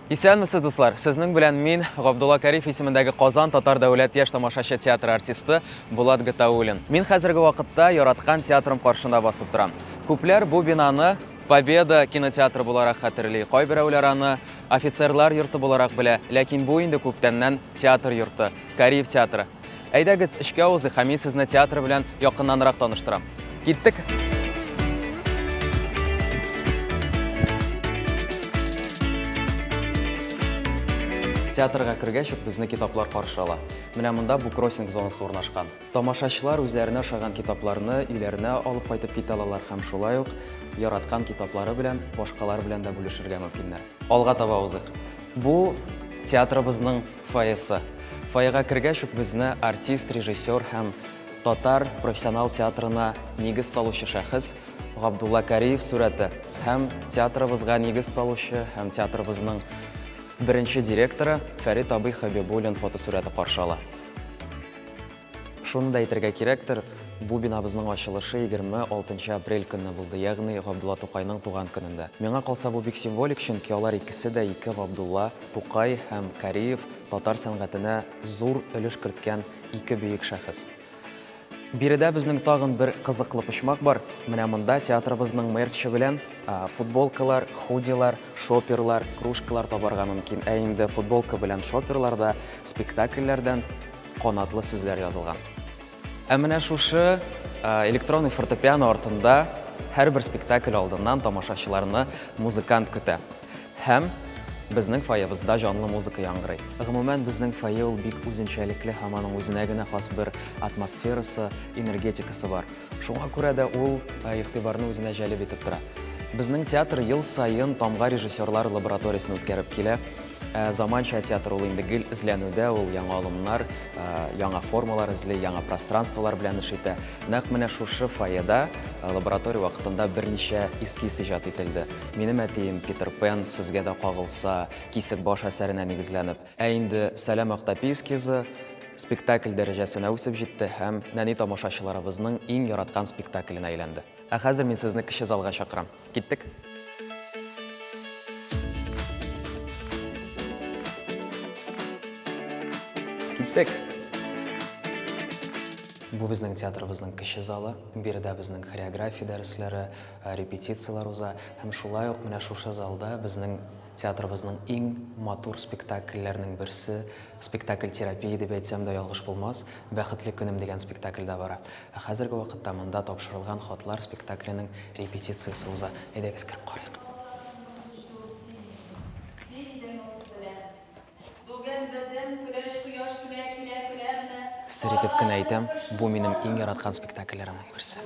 Исәнмесез, дуслар. Сезнең белән мин, Габдулла Кариев исемендәге Казан татар дәүләт яшь тамашачы театры артисты Булат Гатауллин. Мин хәзерге вакытта яраткан театрым каршында басып торам. Күпләр бу бинаны Победа кинотеатры буларак хәтерли, кайберәүләр аны офицерлар йорты буларак белә, ләкин бу инде күптәннән театр йорты, Кариев театры. Әйдәгез, эшкә узыйк, һәм мин сезне театр белән якыннанрак таныштырам. Киттек! Театрга кергәч үк безне китаплар каршы ала. Менә монда бу кроссинг зонасы урнашкан. Тамашачылар үзләренә ошаган китапларны өйләренә алып кайтып китә алалар һәм шулай ук яраткан китаплары белән башкалар белән дә бүлешергә мөмкиннәр. Алга таба узыйк. Бу театрыбызның фойесе. Фойега кергәч үк безне артист, режиссер һәм татар профессионал театрына нигез салучы шәхес Габдулла Кариев сурәте һәм театрыбызга нигез салучы һәм театрыбызның Беренче директоры Фәрит абый Хәбибуллин фотосурәте каршы ала. Шуны да әйтергә кирәктер, бу бинабызның ачылышы 26 апрель көнне булды, ягъни Габдулла Тукайның туган көнендә. Миңа калса бу бик символик, чөнки алар икесе дә Габдулла Тукай һәм Кариев татар сәнгатенә зур өлеш керткән ике бөек шәхес. Биредә безнең тагын бер кызыклы почмак бар. Менә монда театрыбызның мерчы белән футболкалар, худилар, шоперлар, кружкалар табарга мөмкин. Ә инде футболка белән шоперларда спектакльләрдән канатлы сүзләр язылган. Ә менә шушы электронный фортепиано артында һәрбер спектакль алдыннан тамашачыларны музыкант көтә. Һәм безнең фойебызда жанлы музыка яңгырый. Гомумән безнең фойе ул бик үзенчәлекле һәм аның үзенә генә хас бер атмосферасы, энергетикасы бар. Шуңа күрә дә ул игътибарны үзенә җәлеп итеп тора. Безнең театр ел сайын тамга режиссерлар лабораториясын үткәреп килә. Заманча театр ул инде гел эзләнүдә, ул яңа алымнар, яңа формалар эзли, яңа пространстволар белән эш итә. Нәкъ менә шушы фойеда лаборатория вакытында берничә эскиз иҗат ителде. Минем әтием Питер Пен сезгә дә кагылса, кисек баш әсәренә нигезләнеп. Ә инде Сәлам Актапи эскизы спектакль дәрәҗәсенә үсеп җитте һәм нәни тамашачыларыбызның иң яраткан спектакленә әйләнде. Ә хәзер мин сезне кече залга чакырам. Киттек! Киттек! Бу безнең театрыбызның кече залы, биредә безнең хореография дәресләре, репетициялар уза һәм шулай ук менә шушы залда безнең театрыбызның иң матур спектакльләрнең берсе, спектакль терапия дип әйтсәм дә ялгыш булмас, Бәхетле көнем дигән спектакль дә бара. Ә хәзерге вакытта монда тапшырылган хатлар спектакленең репетициясе уза. Әйдәгез кирип карыйк. Сер итеп кенә әйтәм, бу минем иң яраткан спектакльләремнең берсе.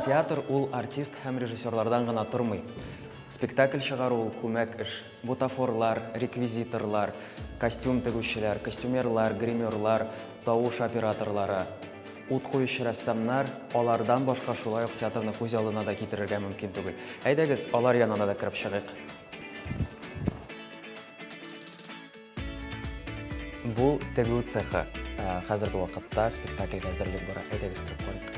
Театр ул артист һәм режиссерлардан гына тормый. Спектакль чыгару ул күмәк эш. Бутафорлар, реквизиторлар, костюм тегүчеләр, костюмерлар, гримерлар, тавыш операторлары, ут куючы рәссамнар, алардан башка шулай ук театрны күз алдына да китерергә мөмкин түгел. Әйдәгез, алар янына да кирип чыгыйк. Бу тегү цехы. Хәзерге вакытта спектакльгә әзерлек бара. Әйдәгез кирип карыйк.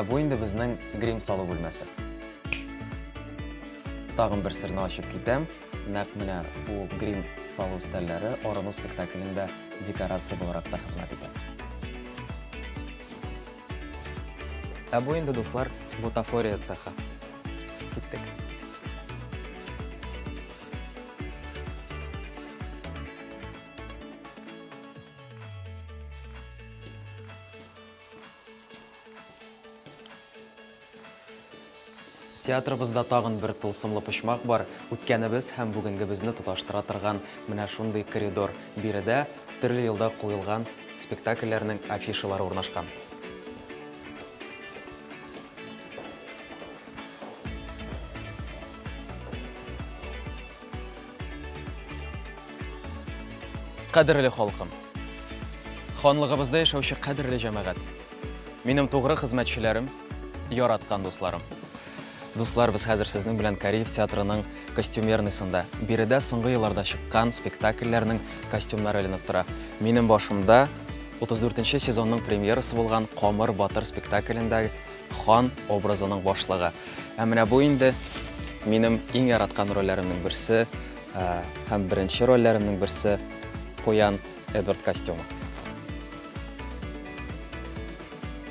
Бу инде безнең грим салу бүлмәсе. Тагын бер серне ачып китәм. Нәкъ менә бу грим салу стәлләре Орону спектаклендә декорация буларак та хезмәт итә. Бу инде, дуслар, бутафория цехы. Киттек. Театрыбызда тагын бер тылсымлы почмак бар. Үткәнебез һәм бүгенгебезне тоташтыра торган менә шундый коридор. Биредә төрле елда куелган спектакльләрнең афишалары урнашкан. Кадерле халкым, ханлыгыбызда яшәүче кадерле җәмәгать. Минем тугры хезмәтчеләрем, яраткан дусларым. Дуслар, без хәзер сезнең белән Кариев театрының костюмерныйсында. Биредә соңгы елларда чыккан спектакльләрнең костюмнары эленеп тора. Минем башымда 34нче сезонның премьерасы булган Камыр Батыр спектаклендәге хан образының башлыгы. Ә менә бу инде минем иң яраткан рольләремнең берсе, һәм беренче рольләремнең берсе Куян Эдвард костюмы.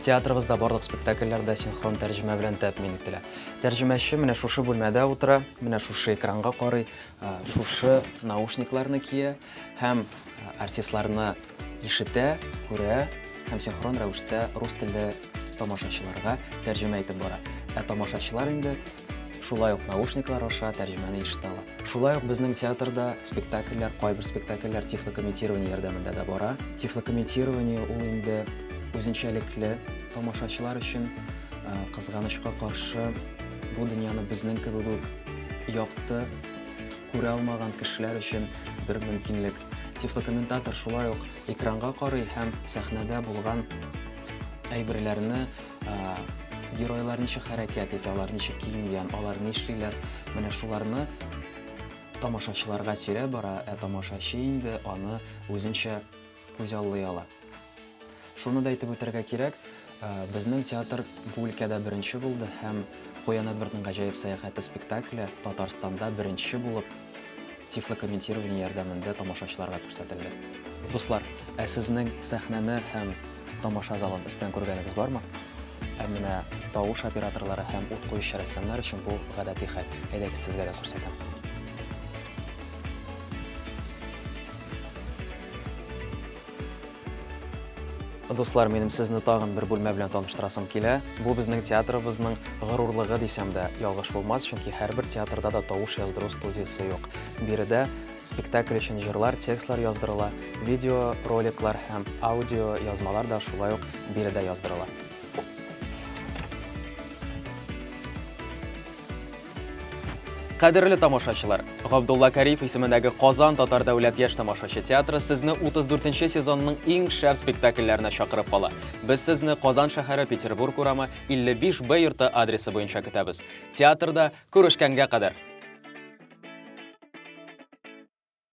Театрыбызда барлык спектакльләрдә синхрон тәрҗемә белән тәэмин ителә. Тәрҗемәче менә шушы бүлмәдә утыра, менә шушы экранга карый, шушы наушникларны кия һәм артистларны ишетә, күрә һәм синхрон рәвештә рус телле тамашачыларга тәрҗемә итеп бара. Ә тамашачылар инде шулай ук наушниклар аша тәрҗемәне ишетә ала. Шулай ук безнең театрда спектакльләр, кайбер спектакльләр тифлокомментирование ярдәмендә дә бара. Тифлокомментирование ул инде үзенчәлекле тамашачылар өчен кызганычка каршы бу дөньяны безнең кебек үк якты күрә алмаган кешеләр өчен бер мөмкинлек. Тифлокомментатор шулай ук экранга карый һәм сәхнәдә булган әйберләрне, геройлар ничек хәрәкәт итә, алар ничек киенгән, алар нишлиләр, менә шуларны тамашачыларга сөйләп бара, ә тамашачы инде аны үзенчә күзаллый ала. Шуны да әйтеп үтәргә кирәк, безнең театр бу өлкәдә беренче булды һәм Куян Эдвардның гаҗәеп сәяхәте спектакле Татарстанда беренче булып тифлокомментирование ярдәмендә тамашачыларга күрсәтелде. Дуслар, ә сезнең сәхнәне һәм тамаша залын өстән күргәнегез бармы? Ә менә тавыш операторлары һәм ут куючы рәссамнар өчен бу гадәти хәл. Әйдәгез, сезгә дә күрсәтәм. Дуслар, минем сезне тагын бер бүлмә белән таныштырасым килә. Бу безнең театрыбызның горурлыгы дисәм дә ялгыш булмас, чөнки һәрбер театрда да тавыш яздыру студиясе юк. Биредә спектакль өчен җырлар, текстлар яздырыла, видео роликлар һәм аудио язмалар да шулай ук биредә яздырыла. Кадерле тамашачылар, Габдулла Кариев исемендәге Казан Татар дәүләт яшь тамашачы театры сезне 34нче сезонның иң шәп спектакльләренә чакырып кала. Без сезне Казан шәһәре Петербург урамы 55Б йорты адресы буенча көтәбез. Театрда күрешкәнгә кадәр.